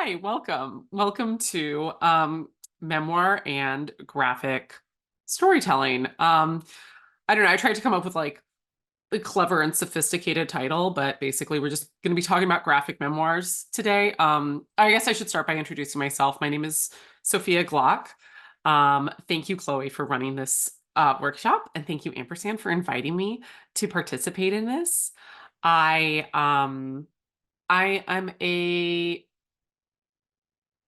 Hi, welcome. Welcome to Memoir and Graphic Storytelling. I don't know, I tried to come up with like a clever and sophisticated title, but basically we're just going to be talking about graphic memoirs today. I guess I should start by introducing myself. My name is Sophia Glock. Thank you, Chloe, for running this workshop, and thank you, Ampersand, for inviting me to participate in this. I am a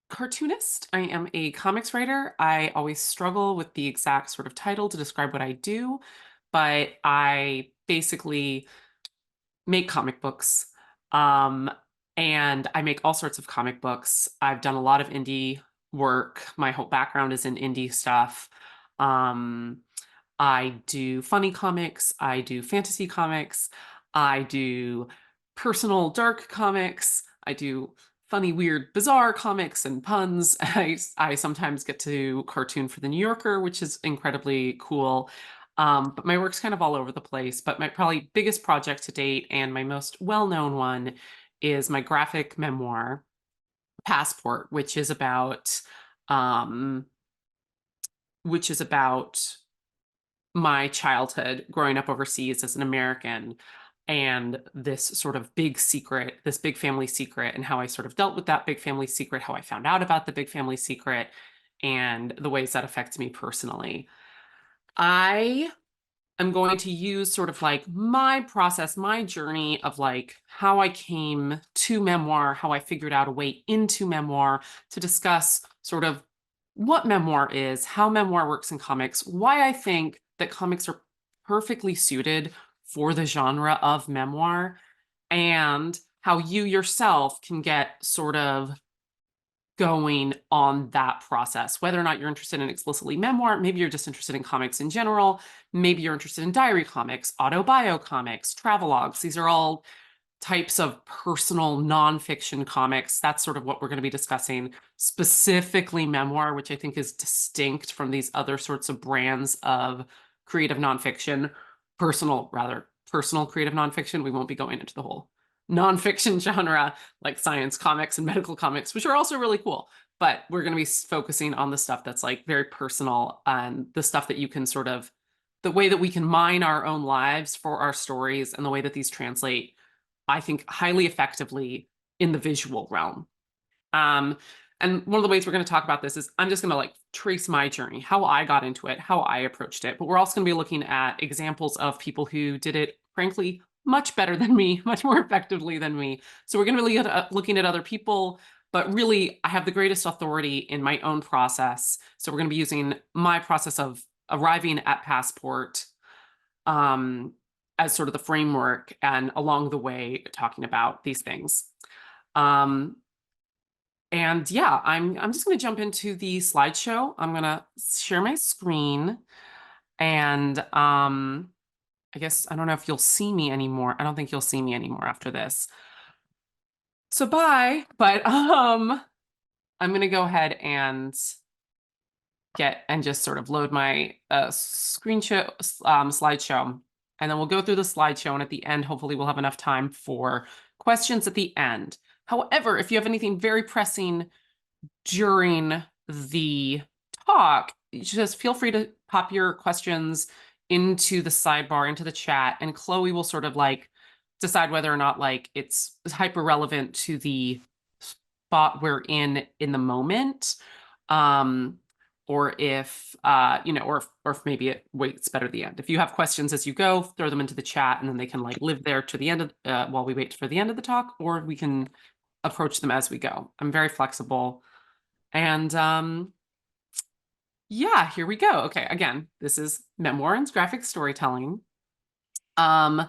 cartoonist. I am a comics writer. I always struggle with the exact sort of title to describe what I do, but I basically make comic books. Um, and I make all sorts of comic books. I've done a lot of indie work. My whole background is in indie stuff. Um, I do funny comics. I do fantasy comics. I do personal dark comics. I do funny, weird, bizarre comics and puns. I sometimes get to cartoon for the New Yorker, which is incredibly cool. But my work's kind of all over the place. But my probably biggest project to date and my most well-known one is my graphic memoir, Passport, um, which is about my childhood growing up overseas as an American and this sort of big secret, this big family secret, and how I sort of dealt with that big family secret, how I found out about the big family secret, and the ways that affects me personally. I am going to use sort of like my process, my journey of like how I came to memoir, how I figured out a way into memoir to discuss sort of what memoir is, how memoir works in comics, why I think that comics are perfectly suited for the genre of memoir, and how you yourself can get sort of going on that process, whether or not you're interested in explicitly memoir, maybe you're just interested in comics in general, maybe you're interested in diary comics, autobio comics, travelogues. These are all types of personal nonfiction comics. That's sort of what we're going to be discussing, specifically memoir, which I think is distinct from these other sorts of brands of creative nonfiction, personal creative nonfiction. We won't be going into the whole nonfiction genre like science comics and medical comics, which are also really cool. But we're going to be focusing on the stuff that's like very personal and the stuff that you can sort of, the way that we can mine our own lives for our stories and the way that these translate, I think, highly effectively in the visual realm. Um, and one of the ways we're going to talk about this is I'm just going to like trace my journey, how I got into it, how I approached it. But we're also going to be looking at examples of people who did it, frankly, much better than me, much more effectively than me. So we're going to be looking at other people, but really I have the greatest authority in my own process. So we're going to be using my process of arriving at Passport as sort of the framework, and along the way talking about these things. And yeah, I'm just going to jump into the slideshow. I'm going to share my screen, and I guess I don't know if you'll see me anymore. I don't think you'll see me anymore after this. So bye. But I'm going to go ahead and just sort of load my slideshow, and then we'll go through the slideshow, and at the end, hopefully we'll have enough time for questions at the end. However, if you have anything very pressing during the talk, just feel free to pop your questions into the sidebar, into the chat, and Chloe will sort of like decide whether or not like it's hyper relevant to the spot we're in the moment. Or if or if maybe it waits better at the end. If you have questions as you go, throw them into the chat, and then they can like live there to the end of while we wait for the end of the talk, or we can approach them as we go. I'm very flexible. And yeah, here we go. Okay, again, this is Memoir and Graphic Storytelling. I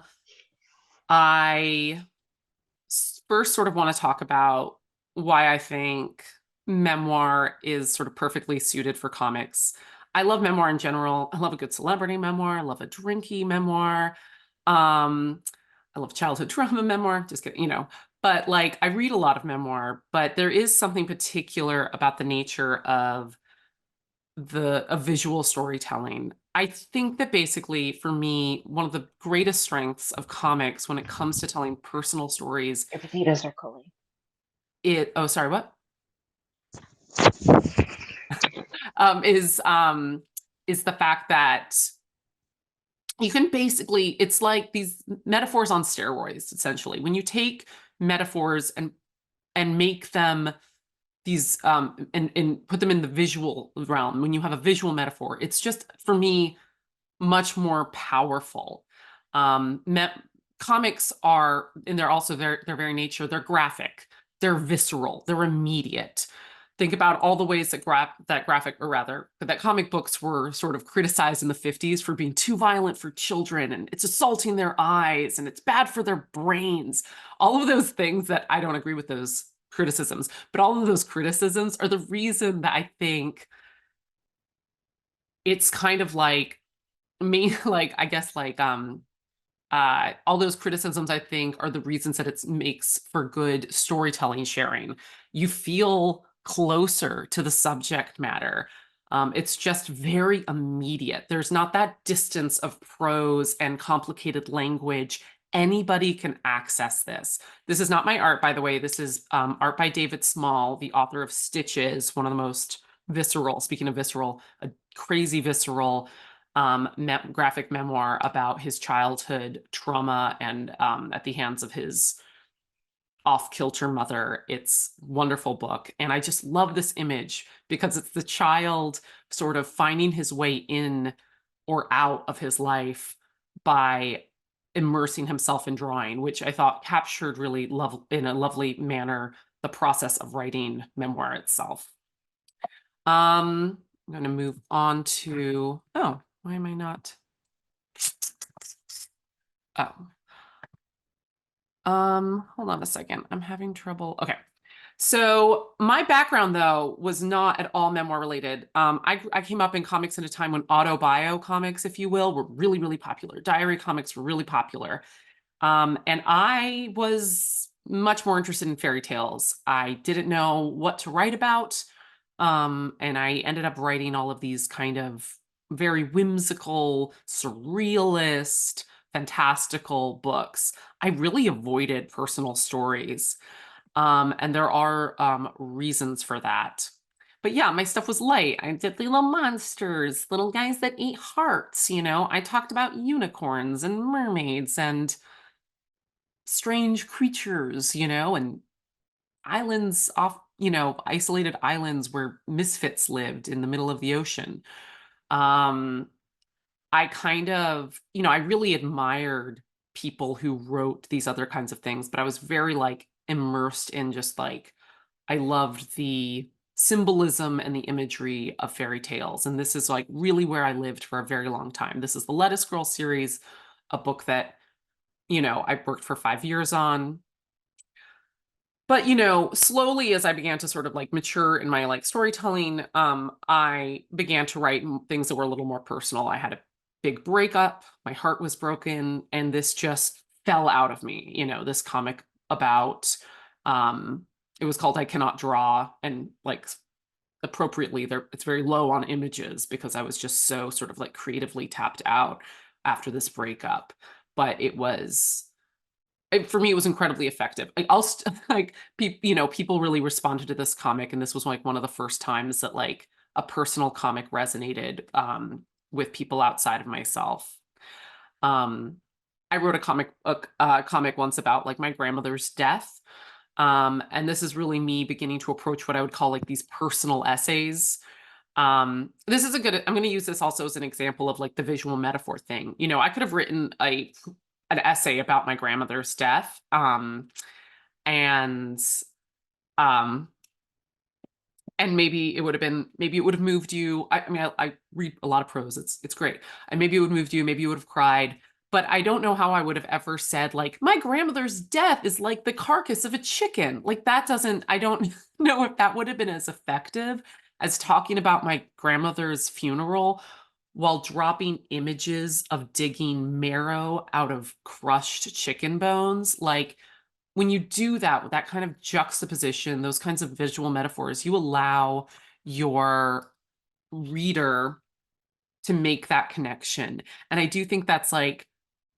first sort of want to talk about why I think memoir is sort of perfectly suited for comics. I love memoir in general. I love a good celebrity memoir. I love a drinky memoir. I love childhood trauma memoir. Just kidding, But like, I read a lot of memoir, but there is something particular about the nature of visual storytelling. I think that basically, for me, one of the greatest strengths of comics when it comes to telling personal stories, Your potatoes are cooling. oh, sorry, what? is the fact that you can basically, it's like these metaphors on steroids, essentially. When you take metaphors and make them these and put them in the visual realm, when you have a visual metaphor, it's just, for me, much more powerful. Comics are, and they're also their very nature, they're graphic, they're visceral, they're immediate. Think about all the ways that graphic, or rather, that comic books were sort of criticized in the 50s for being too violent for children, and it's assaulting their eyes, and it's bad for their brains. All of those things that I don't agree with those criticisms, but all of those criticisms are the reason that I think it's kind of like me, like, I guess, like, all those criticisms, I think, are the reasons that it makes for good storytelling sharing. You feel closer to the subject matter. It's just very immediate. There's not that distance of prose and complicated language. Anybody can access this. This is not my art, by the way. This is art by David Small, the author of Stitches, one of the most visceral, speaking of visceral, a crazy visceral graphic memoir about his childhood trauma and at the hands of his off-kilter mother. It's a wonderful book. And I just love this image because it's the child sort of finding his way in or out of his life by immersing himself in drawing, which I thought captured really in a lovely manner the process of writing memoir itself. I'm going to move on to, oh, why am I not? Oh. Hold on a second. I'm having trouble. Okay. So my background, though, was not at all memoir related. I came up in comics in a time when autobio comics, if you will, were really, really popular. Diary comics were really popular. And I was much more interested in fairy tales. I didn't know what to write about. And I ended up writing all of these kind of very whimsical, surrealist, fantastical books. I really avoided personal stories. And there are reasons for that. But yeah, my stuff was light. I did little monsters, little guys that eat hearts, you know. I talked about unicorns and mermaids and strange creatures, you know, and islands off, you know, isolated islands where misfits lived in the middle of the ocean. I kind of, you know, I really admired people who wrote these other kinds of things, but I was very like immersed in just like, I loved the symbolism and the imagery of fairy tales. And this is like really where I lived for a very long time. This is the Lettuce Girl series, a book that, you know, I worked for 5 years on. But, you know, slowly as I began to sort of like mature in my like storytelling, I began to write things that were a little more personal. I had a big breakup, my heart was broken, and this just fell out of me. You know, this comic about, it was called I Cannot Draw, and like appropriately there, it's very low on images because I was just so sort of like creatively tapped out after this breakup. But it was, for me, it was incredibly effective. Like, you know, people really responded to this comic, and this was like one of the first times that like a personal comic resonated with people outside of myself. Um, I wrote a comic once about like my grandmother's death, and this is really me beginning to approach what I would call like these personal essays. This is a good, I'm going to use this also as an example of like the visual metaphor thing. You know, I could have written an essay about my grandmother's death. And um, and maybe it would have been, maybe it would have moved you. I mean, I read a lot of prose. It's great. And maybe it would have moved you. Maybe you would have cried. But I don't know how I would have ever said like my grandmother's death is like the carcass of a chicken. Like that doesn't. I don't know if that would have been as effective as talking about my grandmother's funeral while dropping images of digging marrow out of crushed chicken bones. Like when you do that with that kind of juxtaposition, those kinds of visual metaphors, you allow your reader to make that connection. And I do think that's like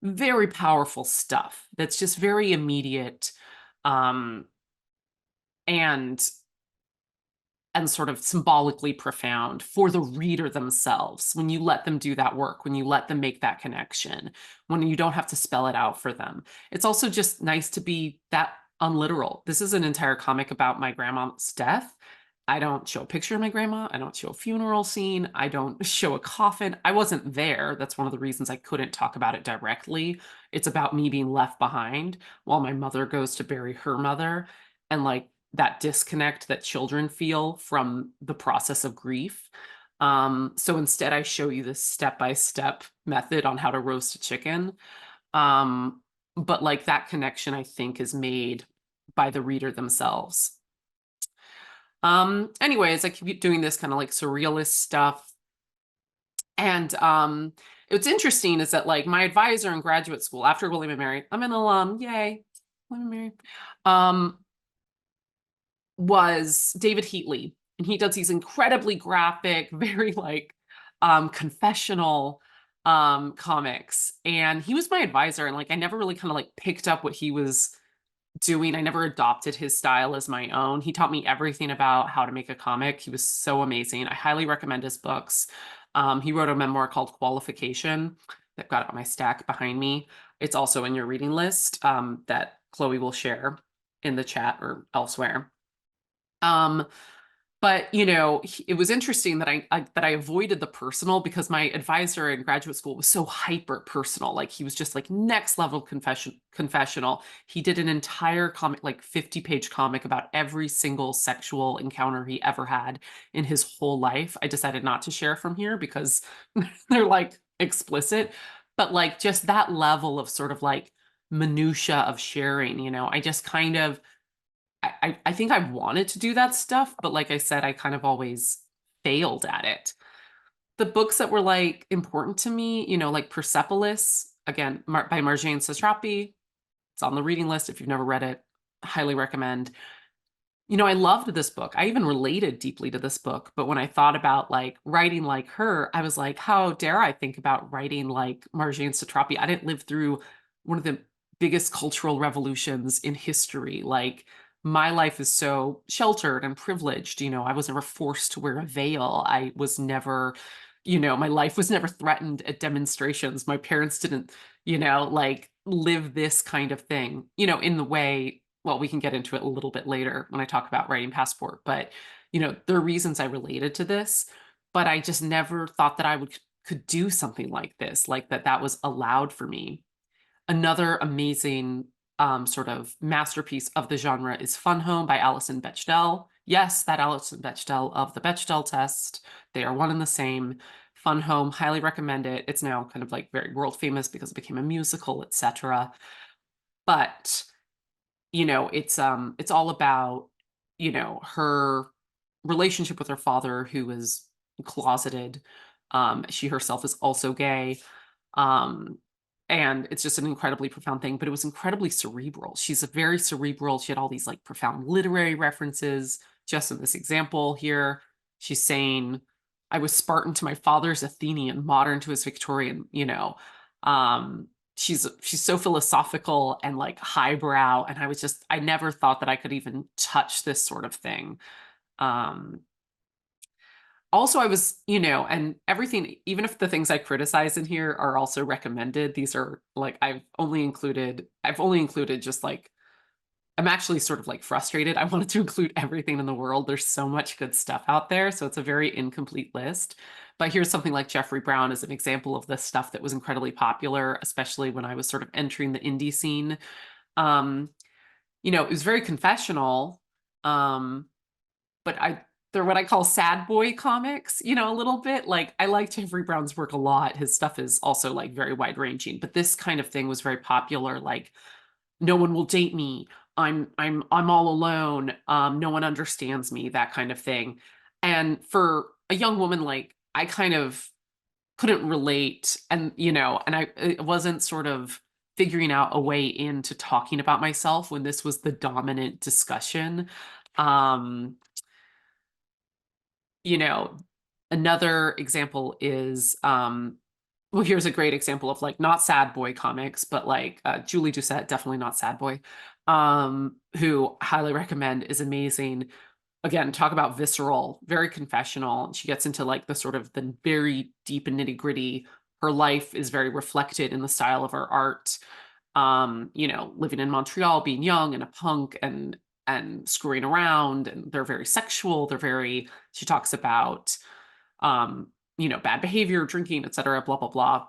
very powerful stuff. That's just very immediate. And and sort of symbolically profound for the reader themselves when you let them do that work, when you let them make that connection, when you don't have to spell it out for them. It's also just nice to be that unliteral. This is an entire comic about my grandma's death. I don't show a picture of my grandma. I don't show a funeral scene. I don't show a coffin. I wasn't there. That's one of the reasons I couldn't talk about it directly. It's about me being left behind while my mother goes to bury her mother, and like that disconnect that children feel from the process of grief. So instead, I show you this step-by-step method on how to roast a chicken. But like that connection, I think, is made by the reader themselves. Anyways, I keep doing this kind of like surrealist stuff. And what's interesting is that like my advisor in graduate school after William and Mary, I'm an alum, yay, William and Mary, was David Heatley. And he does these incredibly graphic, very like confessional comics. And he was my advisor. And like I never really kind of like picked up what he was doing. I never adopted his style as my own. He taught me everything about how to make a comic. He was so amazing. I highly recommend his books. He wrote a memoir called Qualification. I've got it on my stack behind me. It's also in your reading list that Chloe will share in the chat or elsewhere. But you know, it was interesting that I avoided the personal because my advisor in graduate school was so hyper personal. Like he was just like next level confessional. He did an entire comic, like 50-page comic about every single sexual encounter he ever had in his whole life. I decided not to share from here because they're like explicit, but like just that level of sort of like minutia of sharing, you know, I just kind of I think I wanted to do that stuff, but like I said, I kind of always failed at it. The books that were like important to me, you know, like Persepolis, again, by Marjane Satrapi. It's on the reading list if you've never read it. Highly recommend. You know, I loved this book. I even related deeply to this book. But when I thought about like writing like her, I was like, how dare I think about writing like Marjane Satrapi? I didn't live through one of the biggest cultural revolutions in history. Like my life is so sheltered and privileged. You know, I was never forced to wear a veil. I was never, you know, my life was never threatened at demonstrations. My parents didn't, you know, like live this kind of thing, you know, in the way, well, we can get into it a little bit later when I talk about writing Passport, but you know, there are reasons I related to this, but I just never thought that I could do something like this, like that was allowed for me. Another amazing sort of masterpiece of the genre is Fun Home by Alison Bechdel. Yes, that Alison Bechdel of the Bechdel test. They are one and the same. Fun Home, highly recommend it. It's now kind of like very world famous because it became a musical, etc. But you know, it's all about, you know, her relationship with her father, who is closeted. She herself is also gay. Um, and it's just an incredibly profound thing, but it was incredibly cerebral. She's a very cerebral. She had all these like profound literary references. Just in this example here, she's saying, I was Spartan to my father's Athenian, modern to his Victorian, you know. She's so philosophical and like highbrow, and I never thought that I could even touch this sort of thing. Also, I was, you know, and everything, even if the things I criticize in here are also recommended, these are like I've only included just like I'm actually sort of like frustrated. I wanted to include everything in the world. There's so much good stuff out there, so it's a very incomplete list. But here's something like Jeffrey Brown as an example of the stuff that was incredibly popular, especially when I was sort of entering the indie scene. You know, it was very confessional, but they're what I call sad boy comics, you know, a little bit. Like I like Jeffrey Brown's work a lot. His stuff is also like very wide ranging, but this kind of thing was very popular. Like, no one will date me. I'm all alone. No one understands me, that kind of thing. And for a young woman, like I kind of couldn't relate, and you know, and I wasn't sort of figuring out a way into talking about myself when this was the dominant discussion. Um, you know, another example is well, here's a great example of like not sad boy comics, but like Julie Doucette, definitely not sad boy, who highly recommend, is amazing. again, talk about visceral, very confessional. She gets into like the sort of the very deep and nitty-gritty. Her life is very reflected in the style of her art. Living in Montreal, being young and a punk and screwing around, and they're very sexual. She talks about bad behavior, drinking, etc., blah, blah, blah.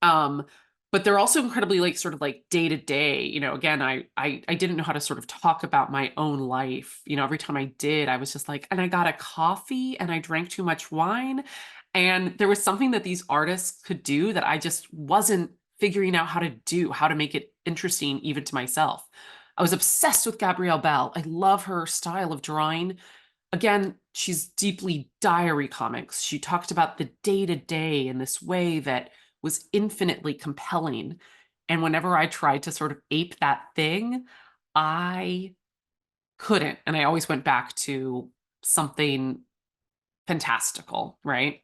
Um, but they're also incredibly like sort of like day to day. Again, I didn't know how to sort of talk about my own life. Every time I did, I was just like, and I got a coffee and I drank too much wine. And there was something that these artists could do that I just wasn't figuring out how to do, how to make it interesting even to myself. I was obsessed with Gabrielle Bell. I love her style of drawing. Again, she's deeply diary comics. She talked about the day to day in this way that was infinitely compelling. And whenever I tried to sort of ape that thing, I couldn't. And I always went back to something fantastical, right?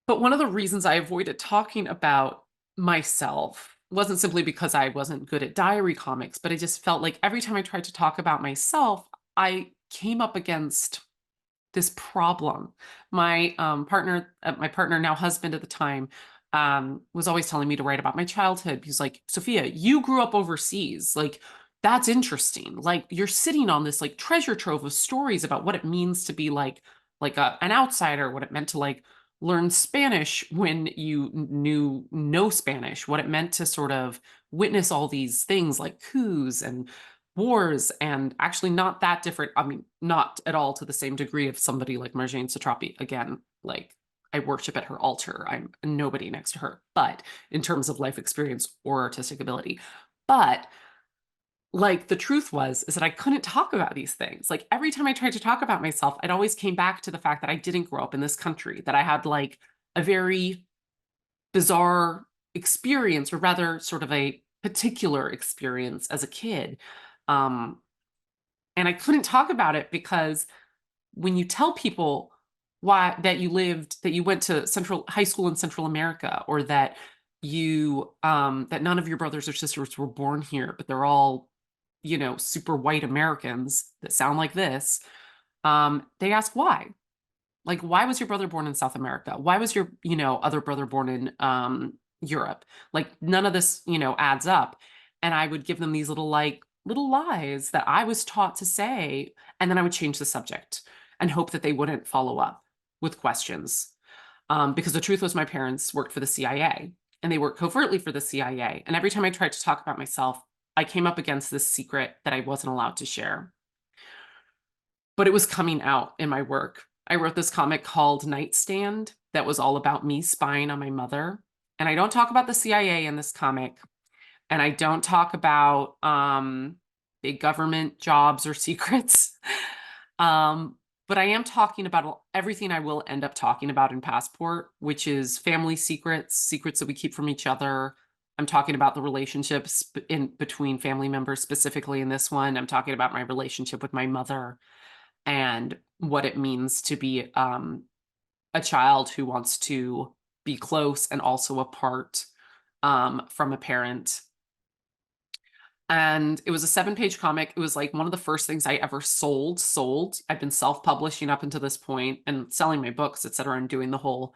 But one of the reasons I avoided talking about myself wasn't simply because I wasn't good at diary comics, but I just felt like every time I tried to talk about myself, I came up against this problem. My partner, now husband at the time, was always telling me to write about my childhood. He's like, Sophia, you grew up overseas. Like, that's interesting. Like, you're sitting on this like treasure trove of stories about what it means to be an outsider, what it meant to like learn Spanish when you knew no Spanish, what it meant to sort of witness all these things like coups and wars, and actually not that different. I mean, not at all to the same degree of somebody like Marjane Satrapi. Again, like I worship at her altar. I'm nobody next to her, but in terms of life experience or artistic ability. But like the truth is that I couldn't talk about these things. Like every time I tried to talk about myself, it always came back to the fact that I didn't grow up in this country, that I had like a very bizarre experience, or rather sort of a particular experience as a kid. Um, and I couldn't talk about it because when you tell people that you went to central high school in Central America, or that that none of your brothers or sisters were born here, but they're all, super white Americans that sound like this, they ask why. Like, why was your brother born in South America? Why was your, other brother born in Europe? Like, none of this, adds up. And I would give them these little lies that I was taught to say, and then I would change the subject and hope that they wouldn't follow up with questions. Because the truth was, my parents worked for the CIA, and they worked covertly for the CIA. And every time I tried to talk about myself, I came up against this secret that I wasn't allowed to share. But it was coming out in my work. I wrote this comic called Nightstand that was all about me spying on my mother. And I don't talk about the CIA in this comic. And I don't talk about big government jobs or secrets. But I am talking about everything I will end up talking about in Passport, which is family secrets, secrets that we keep from each other. I'm talking about the relationships in between family members, specifically in this one. I'm talking about my relationship with my mother and what it means to be a child who wants to be close and also apart from a parent. And it was a 7-page comic. It was like one of the first things I ever sold. I've been self-publishing up until this point and selling my books, et cetera, and doing the whole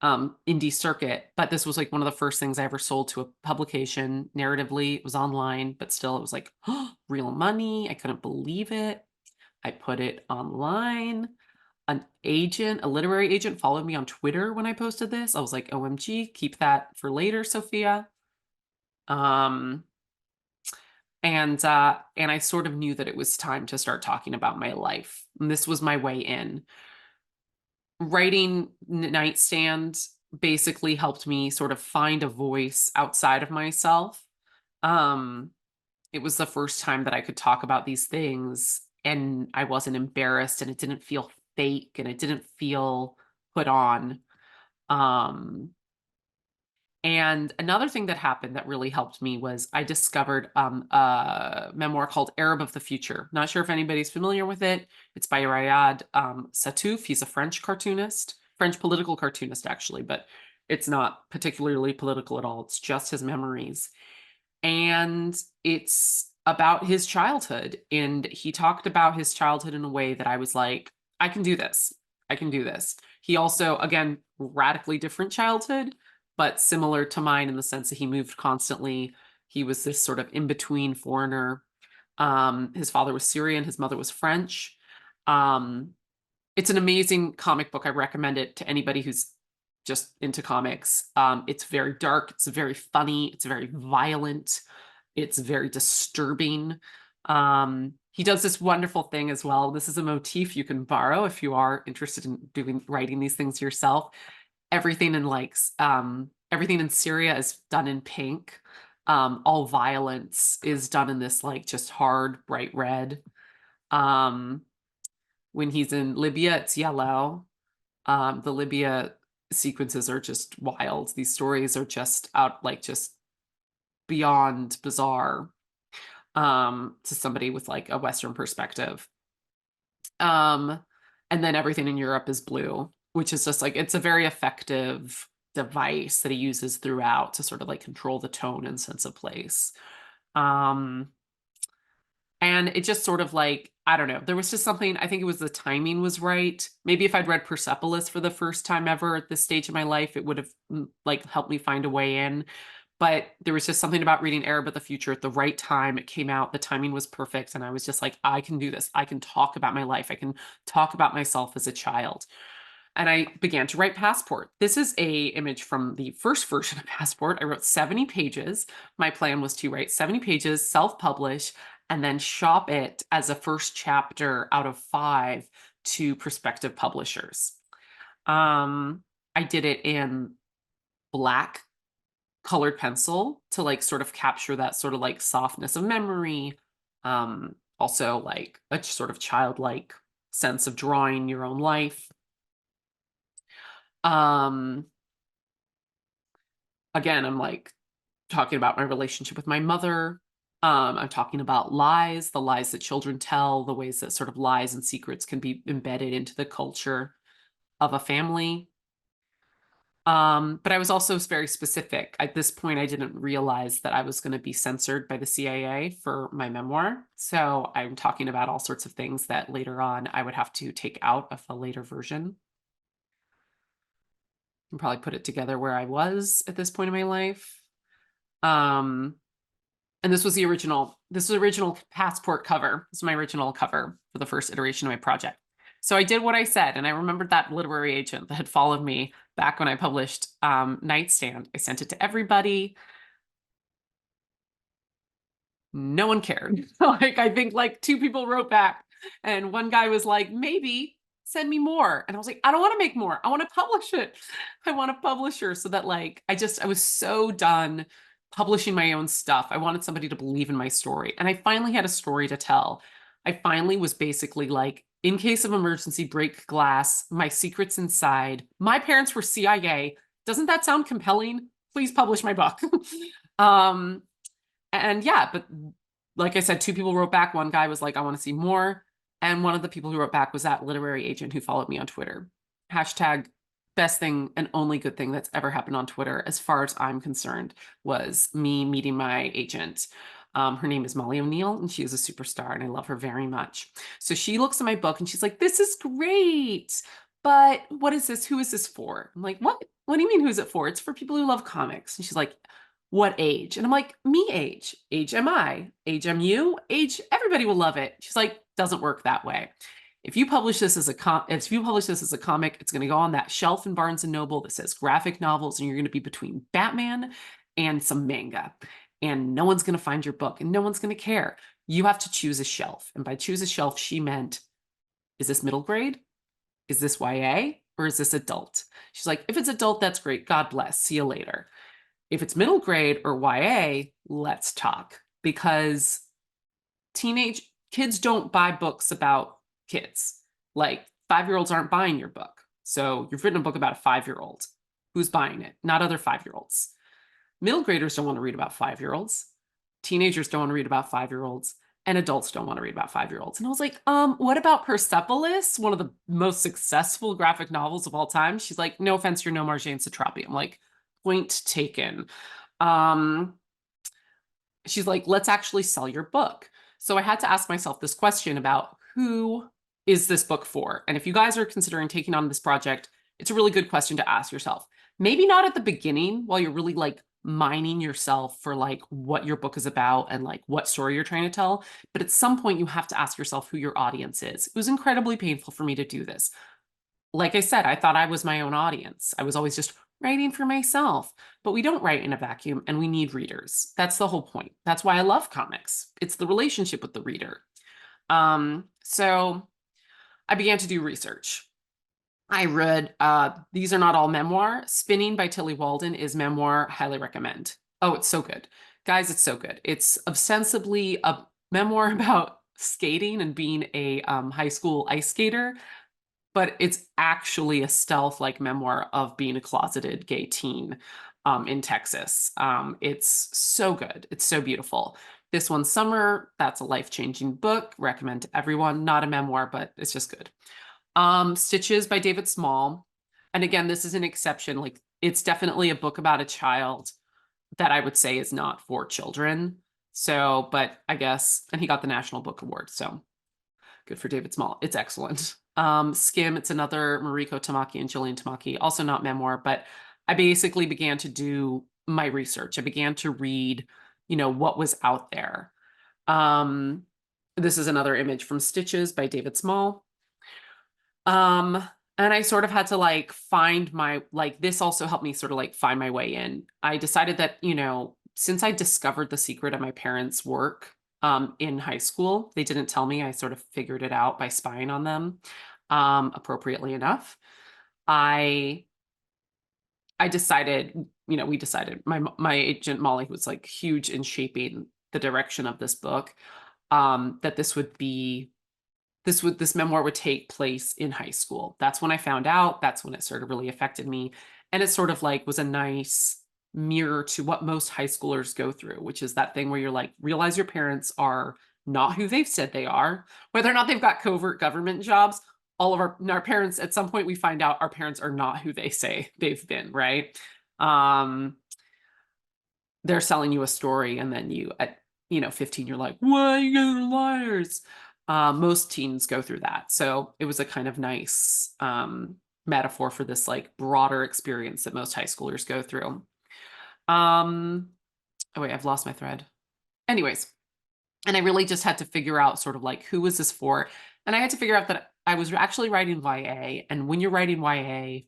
indie circuit. But this was like one of the first things I ever sold to a publication narratively. It was online, but still it was like, oh, real money. I couldn't believe it. I put it online. A literary agent followed me on Twitter when I posted this. I was like, OMG, keep that for later, Sophia. Um, and I sort of knew that it was time to start talking about my life. And this was my way in. Writing Nightstand basically helped me sort of find a voice outside of myself. Um, it was the first time that I could talk about these things and I wasn't embarrassed, and it didn't feel fake, and it didn't feel put on. Um, and another thing that happened that really helped me was I discovered a memoir called Arab of the Future. Not sure if anybody's familiar with it. It's by Riyad Satouf. He's a French cartoonist, French political cartoonist, actually, but it's not particularly political at all. It's just his memories. And it's about his childhood. And he talked about his childhood in a way that I was like, I can do this. I can do this. He also, again, radically different childhood, but similar to mine in the sense that he moved constantly. He was this sort of in between foreigner. His father was Syrian, his mother was French. Um, it's an amazing comic book. I recommend it to anybody who's just into comics. It's very dark, it's very funny, it's very violent, it's very disturbing. He does this wonderful thing as well. This is a motif you can borrow if you are interested in writing these things yourself. Everything in everything in Syria is done in pink. All violence is done in this like just hard bright red. Um, when he's in Libya, it's yellow. The Libya sequences are just wild. These stories are just just beyond bizarre to somebody with like a Western perspective. Um, and then everything in Europe is blue, which is just like, it's a very effective device that he uses throughout to sort of like control the tone and sense of place. Um, and it just sort of like, I don't know, there was just something, I think it was the timing was right. Maybe if I'd read Persepolis for the first time ever at this stage of my life, it would have like helped me find a way in. But there was just something about reading Arab of the Future at the right time. It came out, the timing was perfect. And I was just like, I can do this. I can talk about my life. I can talk about myself as a child. And I began to write Passport. This is a image from the first version of Passport. I wrote 70 pages. My plan was to write 70 pages, self-publish, and then shop it as a first chapter out of 5 to prospective publishers. I did it in black colored pencil to like sort of capture that sort of like softness of memory. Also like a sort of childlike sense of drawing your own life. Um, again, I'm like talking about my relationship with my mother. I'm talking about lies, the lies that children tell, the ways that sort of lies and secrets can be embedded into the culture of a family. But I was also very specific. At this point, I didn't realize that I was going to be censored by the CIA for my memoir. So I'm talking about all sorts of things that later on I would have to take out of a later version and probably put it together where I was at this point in my life. Um, and this was the original Passport cover. This is my original cover for the first iteration of my project. So I did what I said, and I remembered that literary agent that had followed me back when I published Nightstand. I sent it to everybody. No one cared. Like, I think like 2 people wrote back, and one guy was like, maybe send me more. And I was like, I don't want to make more. I want to publish it. I want a publisher so that like, I was so done publishing my own stuff. I wanted somebody to believe in my story. And I finally had a story to tell. I finally was basically like, in case of emergency, break glass, my secret's inside. My parents were CIA. Doesn't that sound compelling? Please publish my book. um, and yeah, but like I said, 2 people wrote back. One guy was like, I want to see more. And one of the people who wrote back was that literary agent who followed me on Twitter. Hashtag best thing and only good thing that's ever happened on Twitter, as far as I'm concerned, was me meeting my agent. Her name is Molly O'Neill, and she is a superstar, and I love her very much. So she looks at my book and she's like, this is great, but what is this? Who is this for? I'm like, what? What do you mean, who's it for? It's for people who love comics. And she's like, what age? And I'm like, me age. Age am I? Age am you? Age, everybody will love it. She's like, doesn't work that way. If you publish this as a comic, it's going to go on that shelf in Barnes and Noble that says graphic novels, and you're going to be between Batman and some manga. And no one's going to find your book, and no one's going to care. You have to choose a shelf. And by choose a shelf, she meant, is this middle grade? Is this YA? Or is this adult? She's like, if it's adult, that's great. God bless. See you later. If it's middle grade or YA, let's talk, because teenage kids don't buy books about kids. Like 5-year-olds aren't buying your book. So you've written a book about a 5-year-old. Who's buying it? Not other 5-year-olds. Middle graders don't want to read about 5-year-olds. Teenagers don't want to read about 5-year-olds. And adults don't want to read about 5-year-olds. And I was like, what about Persepolis, one of the most successful graphic novels of all time? She's like, no offense, you're no Marjane Satrapi. I'm like, point taken. she's like, let's actually sell your book. So I had to ask myself this question about who is this book for? And if you guys are considering taking on this project, it's a really good question to ask yourself. Maybe not at the beginning while you're really like mining yourself for like what your book is about and like what story you're trying to tell. But at some point, you have to ask yourself who your audience is. It was incredibly painful for me to do this. Like I said, I thought I was my own audience. I was always just writing for myself, but we don't write in a vacuum and we need readers. That's the whole point. That's why I love comics. It's the relationship with the reader. So I began to do research. I read These Are Not All Memoir. Spinning by Tilly Walden is memoir. Highly recommend. Oh, it's so good. Guys, it's so good. It's ostensibly a memoir about skating and being a high school ice skater, but it's actually a stealth like memoir of being a closeted gay teen in Texas. It's so good. It's so beautiful. This one, Summer, that's a life-changing book. Recommend to everyone. Not a memoir, but it's just good. Stitches by David Small. And again, this is an exception. Like, it's definitely a book about a child that I would say is not for children. So, but I guess, and he got the National Book Award. So good for David Small. It's excellent. Skim, it's another Mariko Tamaki and Jillian Tamaki, also not memoir, but I basically began to do my research. I began to read, what was out there. This is another image from Stitches by David Small. And I sort of had to like find this also helped me sort of like find my way in. I decided that, since I discovered the secret of my parents' work, in high school. They didn't tell me. I sort of figured it out by spying on them, appropriately enough. I decided, we decided, my agent Molly, who was like huge in shaping the direction of this book, that this memoir would take place in high school. That's when I found out. That's when it sort of really affected me. And it sort of like was a nice mirror to what most high schoolers go through, which is that thing where you're like, realize your parents are not who they've said they are, whether or not they've got covert government jobs. All of our parents, at some point we find out our parents are not who they say they've been, right? They're selling you a story, and then you at 15, you're like, what, you guys are liars. Most teens go through that. So it was a kind of nice metaphor for this like broader experience that most high schoolers go through. Oh wait, I've lost my thread. Anyways, and I really just had to figure out sort of like, who was this for? And I had to figure out that I was actually writing YA. And when you're writing YA,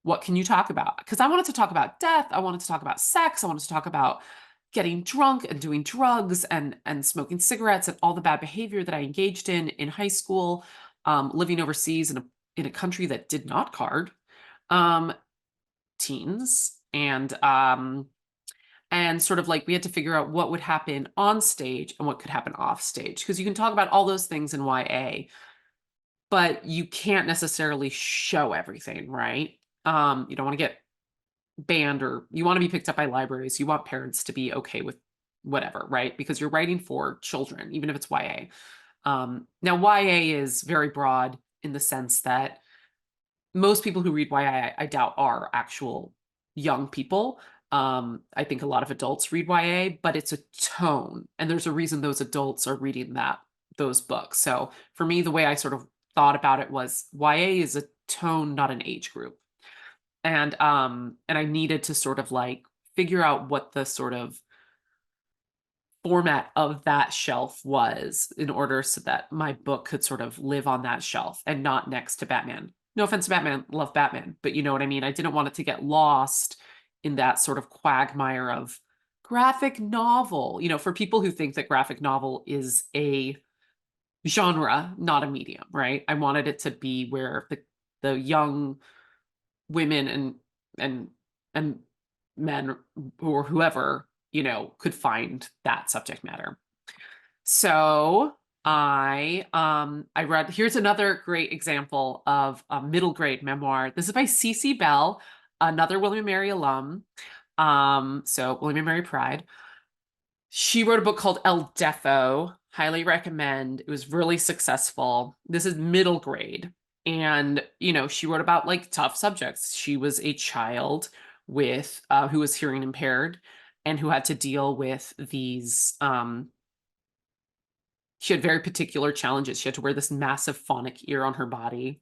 what can you talk about? Because I wanted to talk about death. I wanted to talk about sex. I wanted to talk about getting drunk and doing drugs and smoking cigarettes and all the bad behavior that I engaged in high school, living overseas in a country that did not card teens, and sort of like we had to figure out what would happen on stage and what could happen off stage, because you can talk about all those things in YA, but you can't necessarily show everything, right? You don't want to get banned, or you want to be picked up by libraries. You want parents to be okay with whatever, right? Because you're writing for children, even if it's YA. Now, YA is very broad in the sense that most people who read YA, I doubt, are actual young people. I think a lot of adults read YA, but it's a tone, and there's a reason those adults are reading those books. So for me, the way I sort of thought about it was YA is a tone, not an age group. And I needed to sort of like figure out what the sort of format of that shelf was in order so that my book could sort of live on that shelf and not next to Batman. No offense to Batman, love Batman, but you know what I mean? I didn't want it to get lost in that sort of quagmire of graphic novel, for people who think that graphic novel is a genre, not a medium, right? I wanted it to be where the young women and men or whoever, could find that subject matter. So I read, here's another great example of a middle grade memoir. This is by CC Bell, another William and Mary alum. So William and Mary Pride. She wrote a book called El Defo. Highly recommend. It was really successful. This is middle grade. And, she wrote about like tough subjects. She was a child with who was hearing impaired. and who had to deal with these she had very particular challenges. She had to wear this massive phonic ear on her body.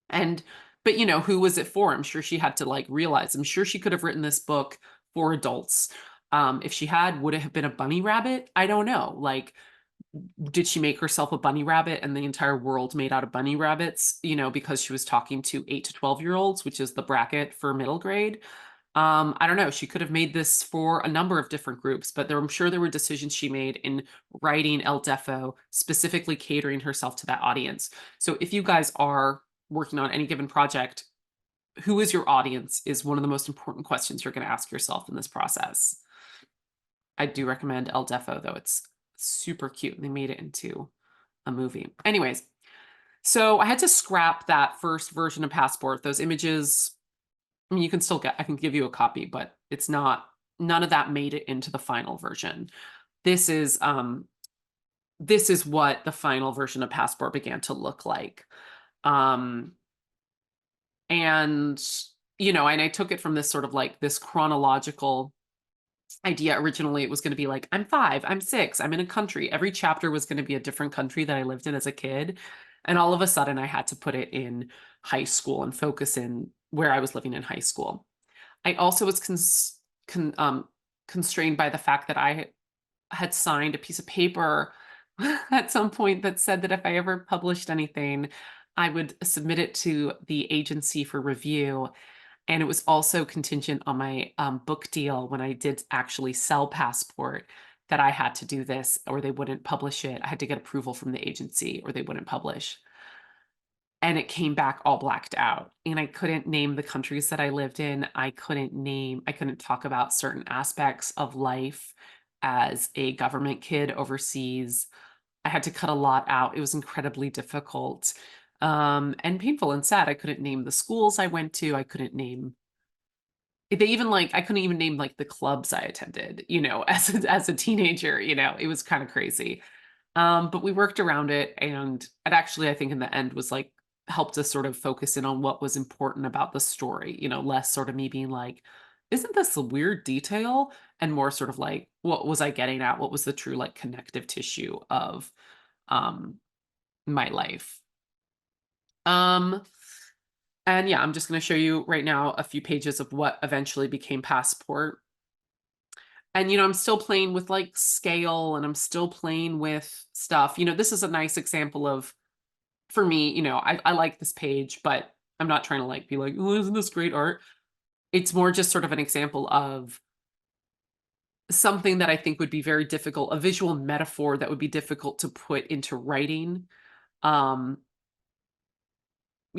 And but who was it for? I'm sure she had to like realize. I'm sure she could have written this book for adults. If she had, would it have been a bunny rabbit? I don't know. Like, did she make herself a bunny rabbit and the entire world made out of bunny rabbits, because she was talking to 8 to 12-year-olds, which is the bracket for middle grade? I don't know. She could have made this for a number of different groups, but I'm sure there were decisions she made in writing El Defo, specifically catering herself to that audience. So if you guys are working on any given project, who is your audience is one of the most important questions you're going to ask yourself in this process. I do recommend El Defo, though. It's super cute. And they made it into a movie. Anyways, so I had to scrap that first version of Passport. Those images, I mean, you can still I can give you a copy, but it's not, none of that made it into the final version. This is what the final version of Passport began to look like. And, and I took it from this sort of like this chronological idea. Originally, it was going to be like, I'm 5, I'm 6, I'm in a country. Every chapter was going to be a different country that I lived in as a kid. And all of a sudden, I had to put it in high school and focus in where I was living in high school. I also was constrained by the fact that I had signed a piece of paper at some point that said that if I ever published anything, I would submit it to the agency for review. And it was also contingent on my book deal when I did actually sell Passport, that I had to do this or they wouldn't publish it. I had to get approval from the agency or they wouldn't publish. And it came back all blacked out. And I couldn't name the countries that I lived in. I couldn't talk about certain aspects of life as a government kid overseas. I had to cut a lot out. It was incredibly difficult and painful and sad. I couldn't name the schools I went to. I couldn't name, I couldn't even name like the clubs I attended, as a teenager, it was kind of crazy. But we worked around it, and it actually, I think in the end was like helped us sort of focus in on what was important about the story, less sort of me being like, isn't this a weird detail? And more sort of like, what was I getting at? What was the true like connective tissue of um my life? Um, and yeah, I'm just going to show you right now a few pages of what eventually became Passport. And, I'm still playing with like scale and I'm still playing with stuff. This is a nice example of, for me, I like this page, but I'm not trying to like be like, oh, isn't this great art? It's more just sort of an example of something that I think would be very difficult, a visual metaphor that would be difficult to put into writing. Um,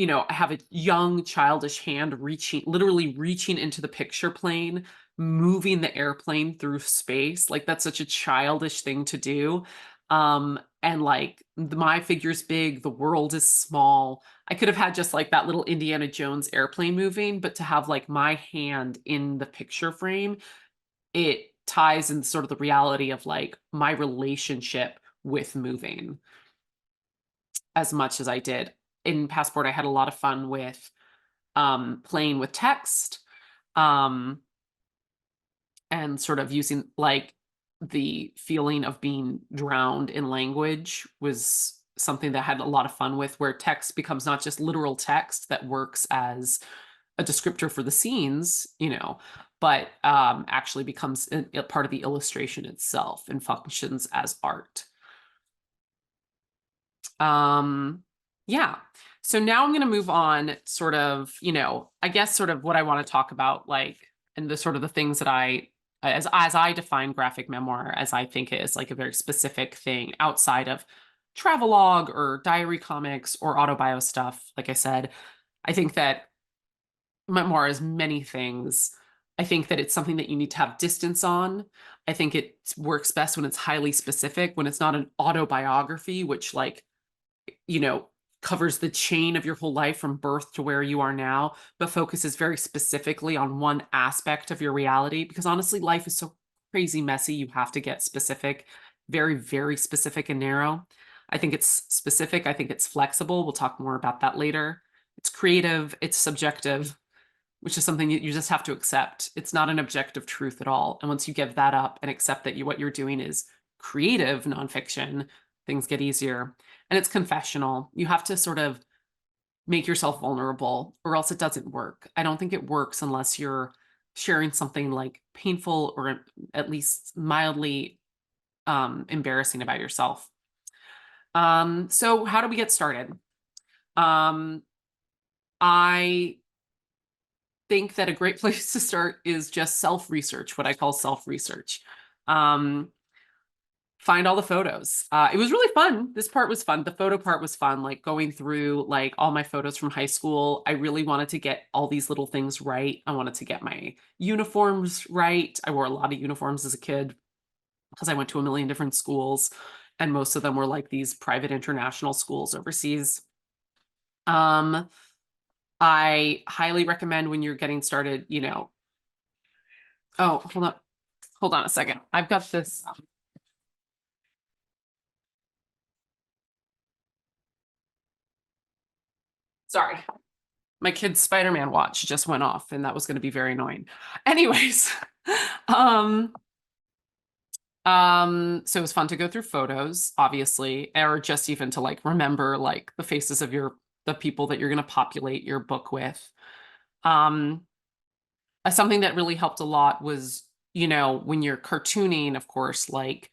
I have a young childish hand literally reaching into the picture plane, moving the airplane through space. Like that's such a childish thing to do. And like my figure's big, the world is small. I could have had just like that little Indiana Jones airplane moving, but to have like my hand in the picture frame, it ties in sort of the reality of like my relationship with moving as much as I did. In Passport, I had a lot of fun with playing with text um, and sort of using like the feeling of being drowned in language was something that I had a lot of fun with, where text becomes not just literal text that works as a descriptor for the scenes, but actually becomes a part of the illustration itself and functions as art. Yeah. So now I'm going to move on sort of, I guess sort of what I want to talk about, like, and the sort of the things that as I define graphic memoir, as I think it is like a very specific thing outside of travelogue or diary comics or autobio stuff. Like I said, I think that memoir is many things. I think that it's something that you need to have distance on. I think it works best when it's highly specific, when it's not an autobiography, which like, covers the chain of your whole life from birth to where you are now, but focuses very specifically on one aspect of your reality. Because honestly, life is so crazy messy. You have to get specific, very, very specific and narrow. I think it's specific. I think it's flexible. We'll talk more about that later. It's creative. It's subjective. which is something you just have to accept. It's not an objective truth at all. And once you give that up and accept that what you're doing is creative nonfiction, things get easier. And it's confessional. You have to sort of make yourself vulnerable or else it doesn't work. I don't think it works unless you're sharing something like painful or at least mildly embarrassing about yourself. So how do we get started? Um, I think that a great place to start is just self-research, what I call self-research. Um, find all the photos. It was really fun. This part was fun. The photo part was fun, like going through like all my photos from high school. I really wanted to get all these little things right. I wanted to get my uniforms right. I wore a lot of uniforms as a kid because I went to a million different schools, and most of them were like these private international schools overseas. Um, I highly recommend when you're getting started, oh, hold on a second. I've got this. Sorry, my kid's Spider-Man watch just went off, and that was going to be very annoying. Anyways, um, so it was fun to go through photos, obviously, or just even to like remember like the faces of the people that you're going to populate your book with. Um, something that really helped a lot was, when you're cartooning, of course, like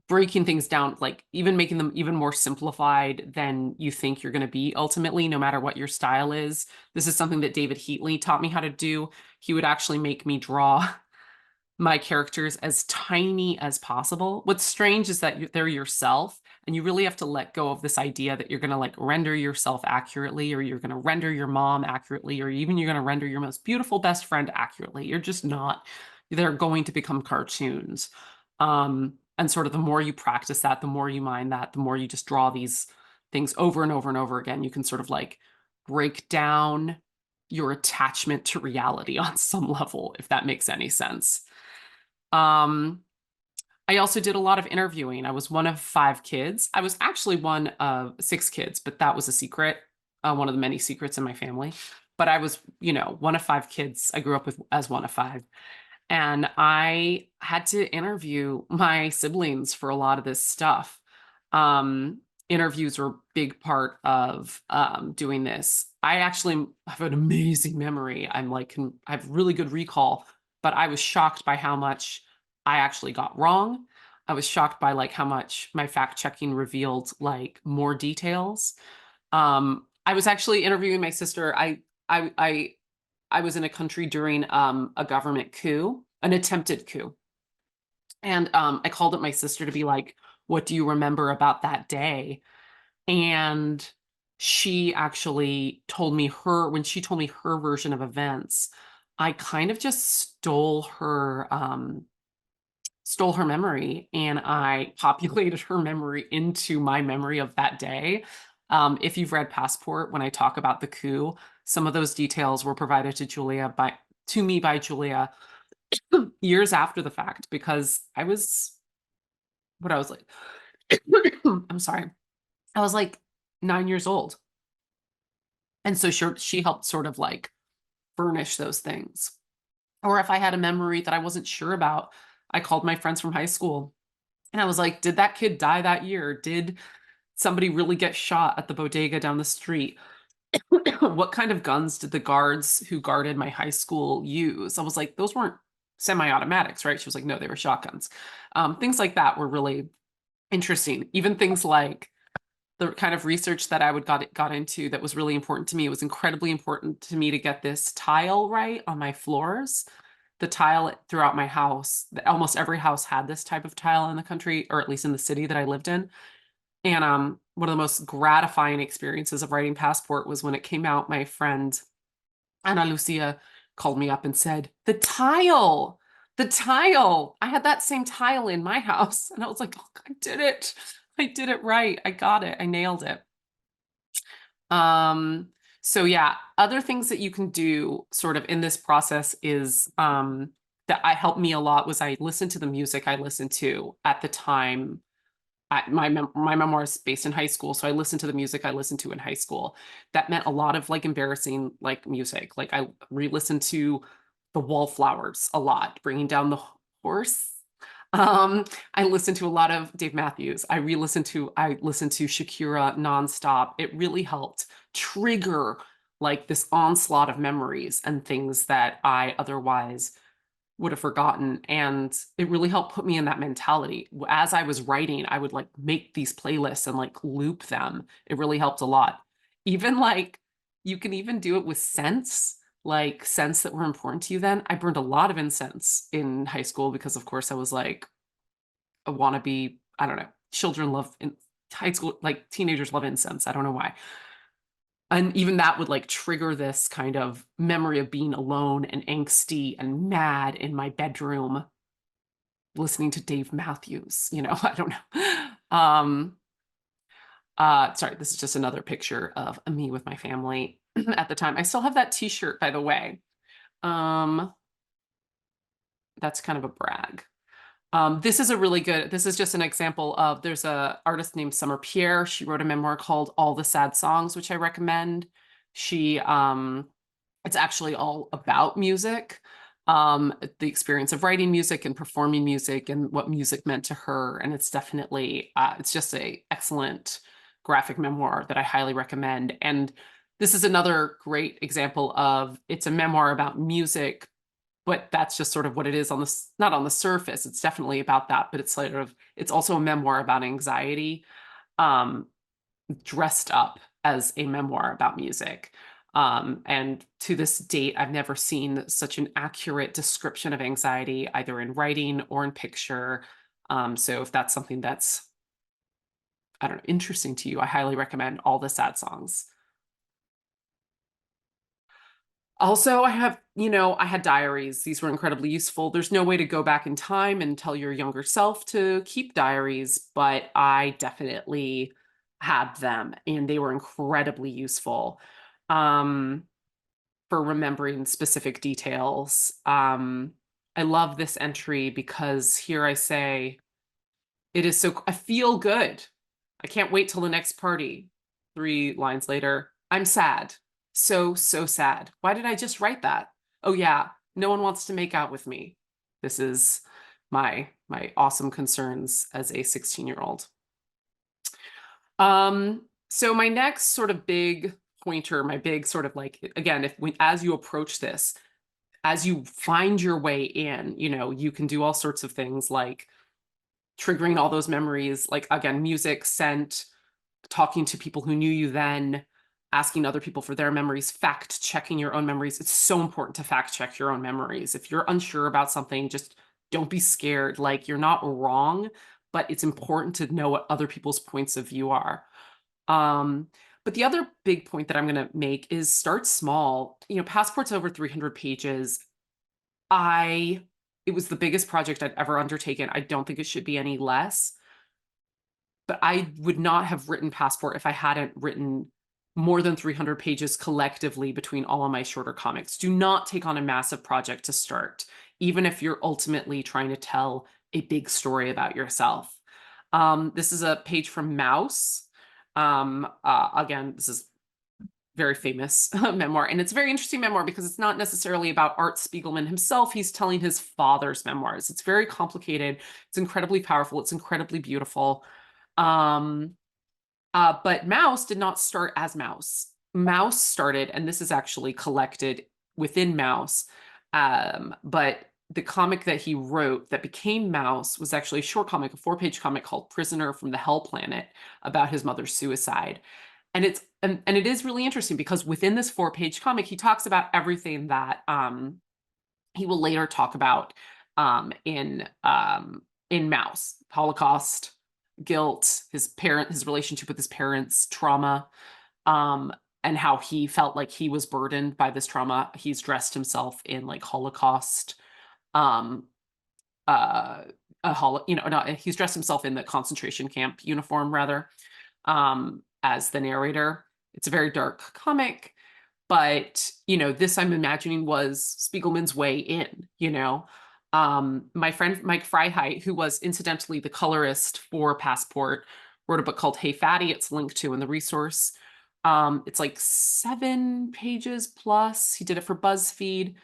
breaking things down, like even making them even more simplified than you think you're going to be ultimately, no matter what your style is. This is something that David Heatley taught me how to do. He would actually make me draw my characters as tiny as possible. What's strange is that they're yourself, and you really have to let go of this idea that you're going to like render yourself accurately, or you're going to render your mom accurately, or even you're going to render your most beautiful best friend accurately. You're just not. They're going to become cartoons. And sort of the more you practice that, the more you mind that, the more you just draw these things over and over and over again, you can sort of like break down your attachment to reality on some level, if that makes any sense. Um, I also did a lot of interviewing. I was one of 5 kids. I was actually one of 6 kids, but that was a secret, one of the many secrets in my family. But I was, one of 5 kids. I grew up with as one of 5. And I had to interview my siblings for a lot of this stuff. Um, interviews were a big part of doing this. I actually have an amazing memory. I have really good recall, but I was shocked by how much I actually got wrong. I was shocked by like how much my fact checking revealed like more details. I was actually interviewing my sister. I I I was in a country during a government coup, an attempted coup. And I called up my sister to be like, what do you remember about that day? And she actually told me when she told me her version of events, I kind of just stole her memory, and I populated her memory into my memory of that day. If you've read Passport, when I talk about the coup, some of those details were provided to me by Julia years after the fact, because I was what I was like. I'm sorry. I was like 9 years old. And so she helped sort of like furnish those things. Or if I had a memory that I wasn't sure about, I called my friends from high school and I was like, did that kid die that year? Did somebody really get shot at the bodega down the street? What kind of guns did the guards who guarded my high school use? I was like, those weren't semi-automatics, right? She was like, no, they were shotguns. Things like that were really interesting. Even things like the kind of research that I got into that was really important to me. It was incredibly important to me to get this tile right on my floors. The tile throughout my house, almost every house had this type of tile in the country, or at least in the city that I lived in. And one of the most gratifying experiences of writing Passport was when it came out, my friend Ana Lucia called me up and said, the tile, I had that same tile in my house. And I was like, oh, I did it. I did it right. I got it. I nailed it. Um, so yeah, other things that you can do sort of in this process is that I helped me a lot was I listened to the music I listened to at the time my memoir is based in high school, so I listened to the music I listened to in high school. That meant a lot of like embarrassing like music. Like I re-listened to the Wallflowers a lot, Bringing Down the Horse. Um, I listened to a lot of Dave Matthews. I listened to Shakira nonstop. It really helped trigger like this onslaught of memories and things that I otherwise would have forgotten. And it really helped put me in that mentality. As I was writing, I would like make these playlists and like loop them. It really helped a lot. Even like you can even do it with scents, like scents that were important to you then. I burned a lot of incense in high school because of course I was like a wannabe, I don't know. Children love in high school, like teenagers love incense. I don't know why. And even that would like trigger this kind of memory of being alone and angsty and mad in my bedroom listening to Dave Matthews, I don't know. Sorry, this is just another picture of me with my family at the time. I still have that t-shirt, by the way. Um, that's kind of a brag. This is just an example of, there's a artist named Summer Pierre. She wrote a memoir called All the Sad Songs, which I recommend. She, it's actually all about music, the experience of writing music and performing music and what music meant to her. And it's definitely, it's just a excellent graphic memoir that I highly recommend. And this is another great example of, it's a memoir about music, but that's just sort of what it is not on the surface. It's definitely about that, but it's also a memoir about anxiety, um, dressed up as a memoir about music. And to this date, I've never seen such an accurate description of anxiety, either in writing or in picture. So if that's something that's, I don't know, interesting to you, I highly recommend All the Sad Songs. Also, I had diaries. These were incredibly useful. There's no way to go back in time and tell your younger self to keep diaries, but I definitely had them and they were incredibly useful, um, for remembering specific details. I love this entry because here I say, I feel good. I can't wait till the next party. 3 lines later, I'm sad. So, so sad. Why did I just write that? Oh yeah, no one wants to make out with me. This is my awesome concerns as a 16-year-old. So my next sort of big pointer, my big sort of like, again, as you approach this, as you find your way in, you can do all sorts of things like triggering all those memories, like again, music, scent, talking to people who knew you then, asking other people for their memories, fact checking your own memories. It's so important to fact check your own memories. If you're unsure about something, just don't be scared. Like you're not wrong, but it's important to know what other people's points of view are. Um, but the other big point that I'm going to make is start small. Passport's over 300 pages. It was the biggest project I'd ever undertaken. I don't think it should be any less, but I would not have written Passport if I hadn't written more than 300 pages collectively between all of my shorter comics. Do not take on a massive project to start, even if you're ultimately trying to tell a big story about yourself. This is a page from Mouse. Again, this is very famous memoir. And it's a very interesting memoir because it's not necessarily about Art Spiegelman himself. He's telling his father's memoirs. It's very complicated. It's incredibly powerful. It's incredibly beautiful. Um, but Mouse did not start as Mouse. Mouse started, and this is actually collected within Mouse. But the comic that he wrote that became Mouse was actually a short comic, a 4-page comic called Prisoner from the Hell Planet, about his mother's suicide. And it is really interesting because within this 4-page comic, he talks about everything that he will later talk about in Mouse: Holocaust, guilt, his relationship with his parents, trauma, and how he felt like he was burdened by this trauma. He's dressed himself in like Holocaust, um, uh, he's dressed himself in the concentration camp uniform rather, as the narrator. It's a very dark comic, but this I'm imagining was Spiegelman's way in. My friend Mike Freiheit, who was incidentally the colorist for Passport, wrote a book called Hey Fatty. It's linked to in the resource. It's like 7 pages plus. He did it for BuzzFeed.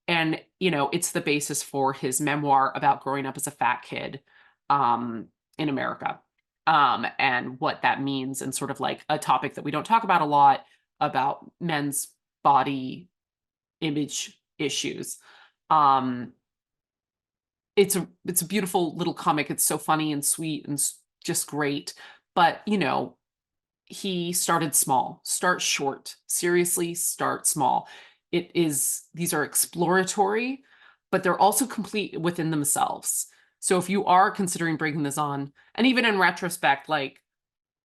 And, it's the basis for his memoir about growing up as a fat kid in America, and what that means, and sort of like a topic that we don't talk about a lot about men's body image issues. Um, it's a beautiful little comic. It's so funny and sweet and just great. But, he started small. Start short. Seriously, start small. These are exploratory, but they're also complete within themselves. So if you are considering bringing this on, and even in retrospect, like,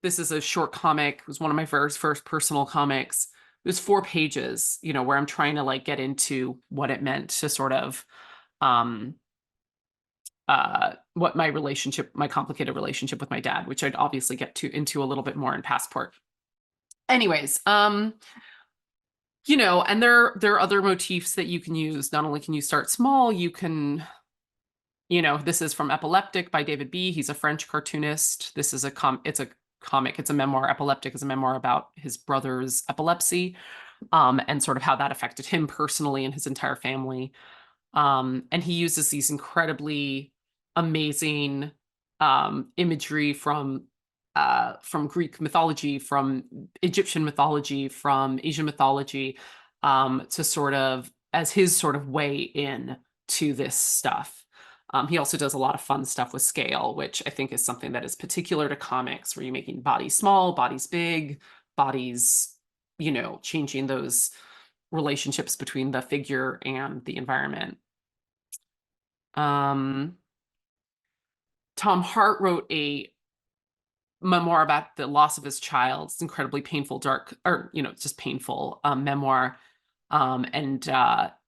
this is a short comic, it was one of my first personal comics. It was 4 pages, where I'm trying to like get into what it meant to sort of um what my complicated relationship with my dad, which I'd obviously get to into a little bit more in Passport. Anyways, and there are other motifs that you can use. Not only can you start small, you can, this is from Epileptic by David B. He's a French cartoonist. This is it's a comic, it's a memoir. Epileptic is a memoir about his brother's epilepsy, and sort of how that affected him personally and his entire family. And he uses these incredibly amazing imagery from Greek mythology, from Egyptian mythology, from Asian mythology, to sort of as his sort of way in to this stuff. He also does a lot of fun stuff with scale, which I think is something that is particular to comics, where you're making bodies small, bodies big, bodies, changing those relationships between the figure and the environment. Tom Hart wrote a memoir about the loss of his child. It's incredibly painful, dark, or, just painful memoir. And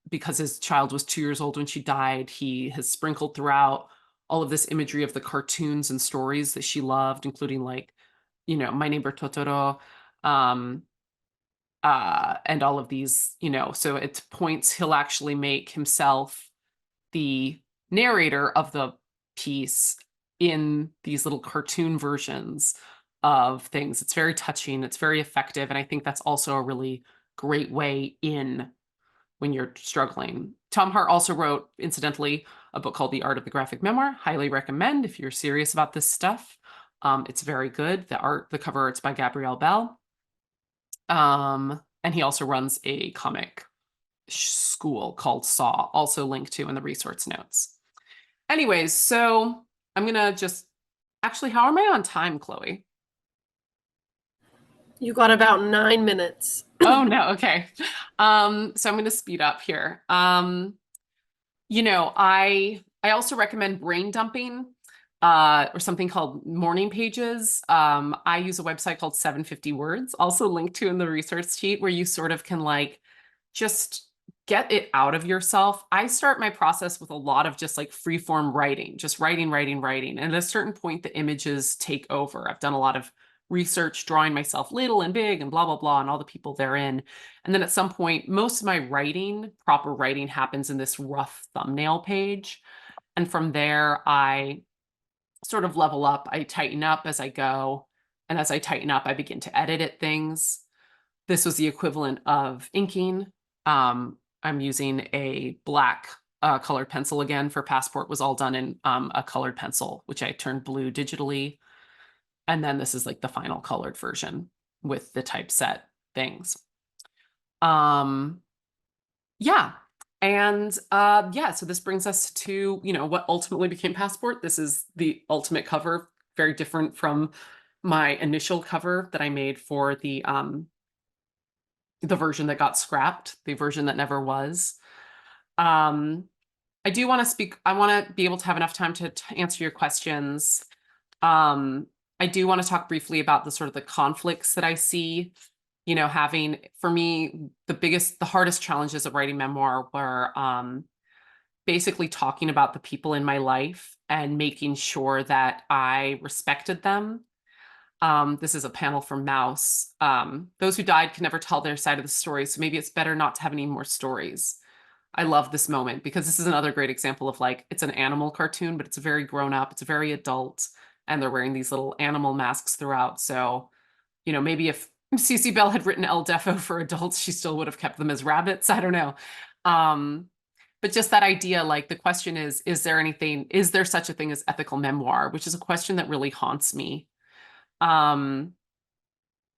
because his child was 2 years old when she died, he has sprinkled throughout all of this imagery of the cartoons and stories that she loved, including like, My Neighbor Totoro, and all of these, so at points he'll actually make himself the narrator of the piece in these little cartoon versions of things. It's very touching, it's very effective, and I think that's also a really great way in when you're struggling. Tom Hart also wrote, incidentally, a book called The Art of the Graphic Memoir. Highly recommend if you're serious about this stuff. It's very good. The cover art's by Gabrielle Bell. And he also runs a comic school called Saw, also linked to in the resource notes. Anyways, so I'm gonna just actually, how am I on time, Chloe? You got about 9 minutes. Oh no, okay. So I'm gonna speed up here. I also recommend brain dumping, or something called morning pages. I use a website called 750 Words, also linked to in the resource sheet, where you sort of can like just get it out of yourself. I start my process with a lot of just like free form writing, just writing, writing, writing. And at a certain point, the images take over. I've done a lot of research, drawing myself little and big and blah, blah, blah, and all the people therein. And then at some point, most of my writing, proper writing, happens in this rough thumbnail page. And from there, I sort of level up. I tighten up as I go. And as I tighten up, I begin to edit at things. This was the equivalent of inking. I'm using a black colored pencil again for Passport. Was all done in a colored pencil, which I turned blue digitally. And then this is like the final colored version with the typeset things. Yeah. And yeah, so this brings us to, what ultimately became Passport. This is the ultimate cover, very different from my initial cover that I made for the version that got scrapped, the version that never was. I do want to speak, I want to be able to have enough time to answer your questions. I do want to talk briefly about the sort of the conflicts that I see, having, for me, the hardest challenges of writing memoir were basically talking about the people in my life and making sure that I respected them. This is a panel from Mouse. Those who died can never tell their side of the story, so maybe it's better not to have any more stories. I love this moment because this is another great example of like it's an animal cartoon, but it's very grown up, it's very adult, and they're wearing these little animal masks throughout. So, maybe if Cece Bell had written El Defo for adults, she still would have kept them as rabbits. I don't know. Um, but just that idea, like the question is there such a thing as ethical memoir, which is a question that really haunts me. Um,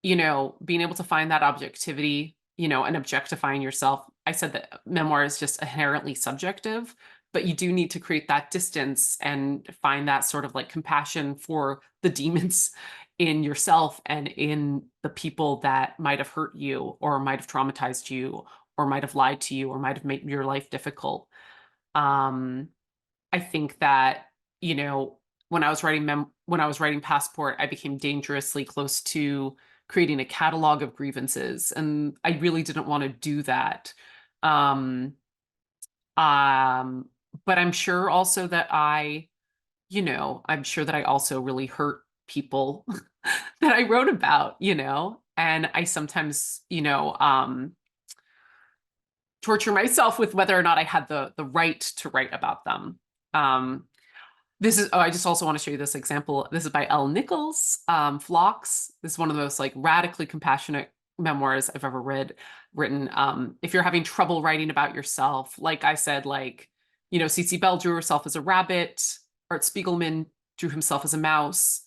being able to find that objectivity, and objectifying yourself. I said that memoir is just inherently subjective, but you do need to create that distance and find that sort of like compassion for the demons in yourself and in the people that might have hurt you or might have traumatized you or might have lied to you or might have made your life difficult. Um, I think that, you know, when I was writing Passport, I became dangerously close to creating a catalog of grievances, and I really didn't want to do that. Um, um, but I'm sure also that I'm sure that I also really hurt people that I wrote about, and I sometimes, torture myself with whether or not I had the right to write about them. Um, I just also want to show you this example. This is by Elle Nichols, Phlox. This is one of the most like radically compassionate memoirs I've ever written. If you're having trouble writing about yourself, like I said, like, Cece Bell drew herself as a rabbit, Art Spiegelman drew himself as a mouse.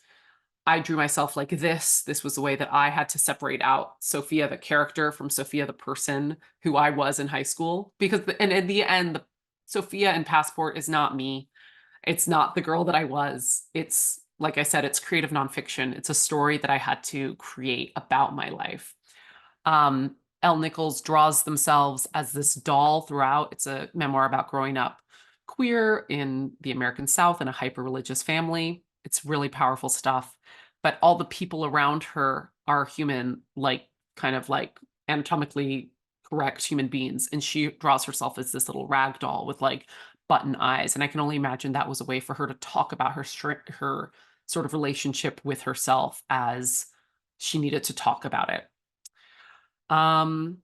I drew myself like this. This was the way that I had to separate out Sophia, the character, from Sophia, the person who I was in high school. And in the end, Sophia in Passport is not me. It's not the girl that I was. It's, like I said, it's creative nonfiction. It's a story that I had to create about my life. Elle Nichols draws themselves as this doll throughout. It's a memoir about growing up queer in the American South in a hyper-religious family. It's really powerful stuff. But all the people around her are human, like kind of like anatomically correct human beings. And she draws herself as this little rag doll with like button eyes. And I can only imagine that was a way for her to talk about her sort of relationship with herself as she needed to talk about it. Um,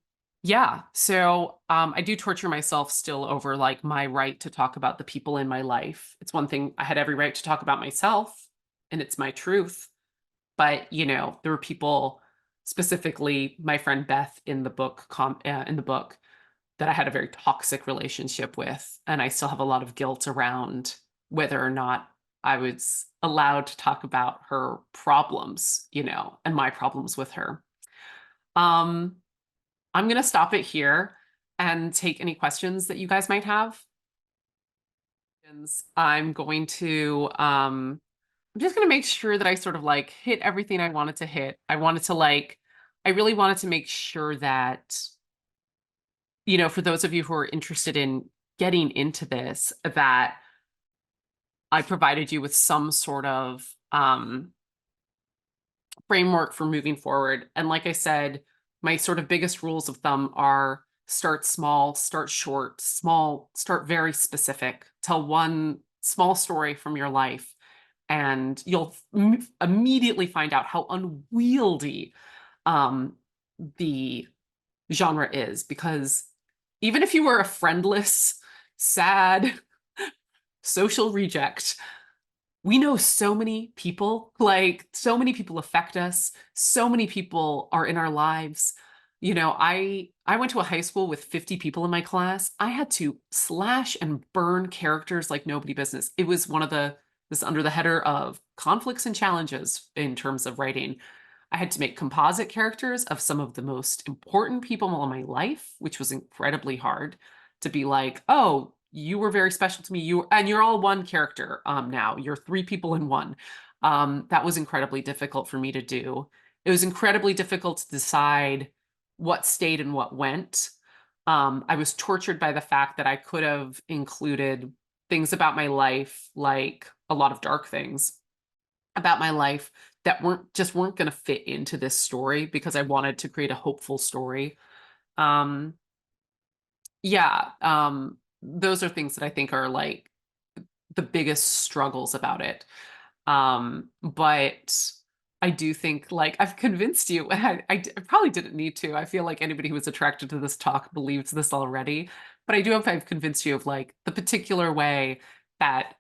yeah, so I do torture myself still over like my right to talk about the people in my life. It's one thing I had every right to talk about myself, and it's my truth. But there were people, specifically my friend Beth in the book, that I had a very toxic relationship with, and I still have a lot of guilt around whether or not I was allowed to talk about her problems, and my problems with her. Um, I'm going to stop it here and take any questions that you guys might have. I'm going to, I'm just going to make sure that I sort of like hit everything I wanted to hit. I really wanted to make sure that, for those of you who are interested in getting into this, that I provided you with some sort of, framework for moving forward. And like I said, my sort of biggest rules of thumb are start small, start short, start very specific. Tell one small story from your life, and you'll immediately find out how unwieldy um, the genre is. Because even if you were a friendless, sad, social reject, we know so many people, like so many people affect us, so many people are in our lives. I went to a high school with 50 people in my class. I had to slash and burn characters like nobody business. It was this under the header of conflicts and challenges in terms of writing. I had to make composite characters of some of the most important people in my life, which was incredibly hard to be like, oh, you were very special to me. You're all one character now. You're three people in one. That was incredibly difficult for me to do. It was incredibly difficult to decide what stayed and what went. I was tortured by the fact that I could have included things about my life, like a lot of dark things about my life that weren't going to fit into this story because I wanted to create a hopeful story. Um, yeah, those are things that I think are like the biggest struggles about it. But I do think like I've convinced you, and I probably didn't need to. I feel like anybody who was attracted to this talk believes this already, but I do hope I've convinced you of like the particular way that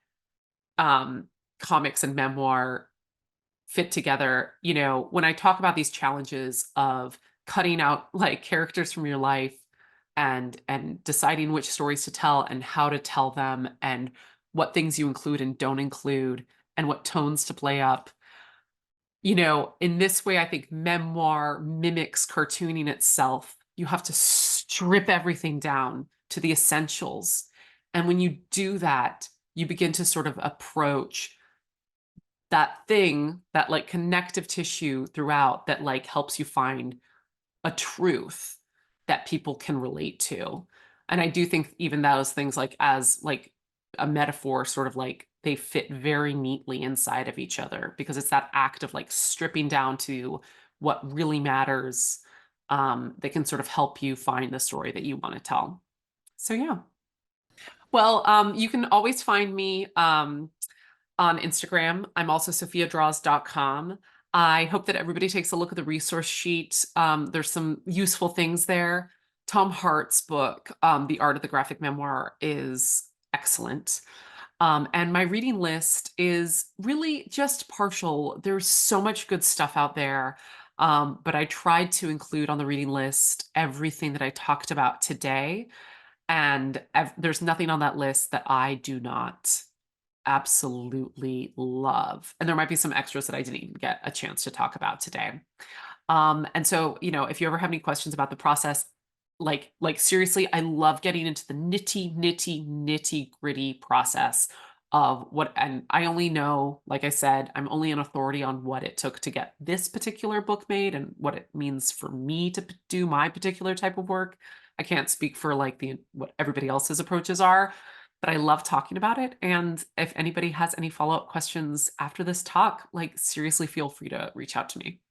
um, comics and memoir fit together. You know, when I talk about these challenges of cutting out like characters from your life and deciding which stories to tell and how to tell them and what things you include and don't include and what tones to play up. You know, in this way, I think memoir mimics cartooning itself. You have to strip everything down to the essentials. And when you do that, you begin to sort of approach that thing, that like connective tissue throughout that like helps you find a truth that people can relate to. And I do think even those things like as like a metaphor, sort of like they fit very neatly inside of each other because it's that act of like stripping down to what really matters that can sort of help you find the story that you want to tell. So yeah. Well, you can always find me on Instagram. I'm also sophiadraws.com. I hope that everybody takes a look at the resource sheet. There's some useful things there. Tom Hart's book, The Art of the Graphic Memoir, is excellent. And my reading list is really just partial. There's so much good stuff out there. But I tried to include on the reading list everything that I talked about today. And there's nothing on that list that I do not absolutely love. And there might be some extras that I didn't even get a chance to talk about today. And so, you know, if you ever have any questions about the process, like seriously, I love getting into the nitty gritty process of what, and I only know, like I said, I'm only an authority on what it took to get this particular book made and what it means for me to do my particular type of work. I can't speak for like the what everybody else's approaches are, but I love talking about it. And if anybody has any follow-up questions after this talk, like seriously, feel free to reach out to me.